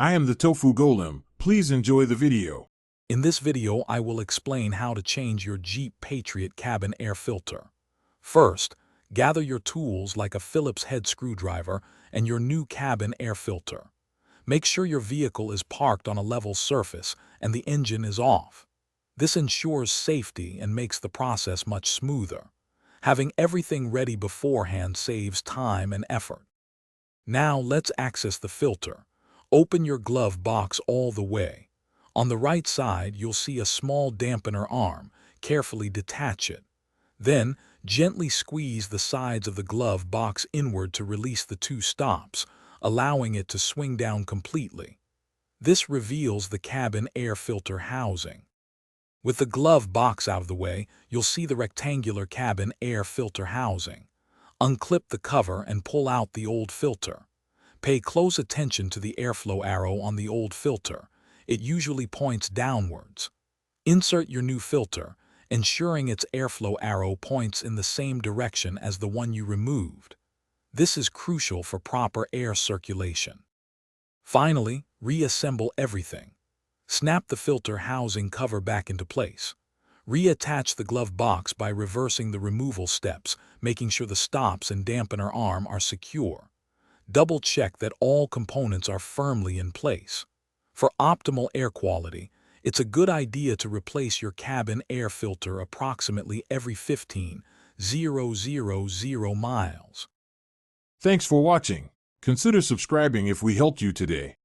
I am the Tofu Golem. Please enjoy the video. In this video, I will explain how to change your Jeep Patriot cabin air filter. First, gather your tools like a Phillips head screwdriver and your new cabin air filter. Make sure your vehicle is parked on a level surface and the engine is off. This ensures safety and makes the process much smoother. Having everything ready beforehand saves time and effort. Now let's access the filter. Open your glove box all the way. On the right side, you'll see a small dampener arm. Carefully detach it. Then, gently squeeze the sides of the glove box inward to release the two stops, allowing it to swing down completely. This reveals the cabin air filter housing. With the glove box out of the way, you'll see the rectangular cabin air filter housing. Unclip the cover and pull out the old filter. Pay close attention to the airflow arrow on the old filter. It usually points downwards. Insert your new filter, ensuring its airflow arrow points in the same direction as the one you removed. This is crucial for proper air circulation. Finally, reassemble everything. Snap the filter housing cover back into place. Reattach the glove box by reversing the removal steps, making sure the stops and dampener arm are secure. Double-check that all components are firmly in place. For optimal air quality, it's a good idea to replace your cabin air filter approximately every 15,000 miles. Thanks for watching. Consider subscribing if we helped you today.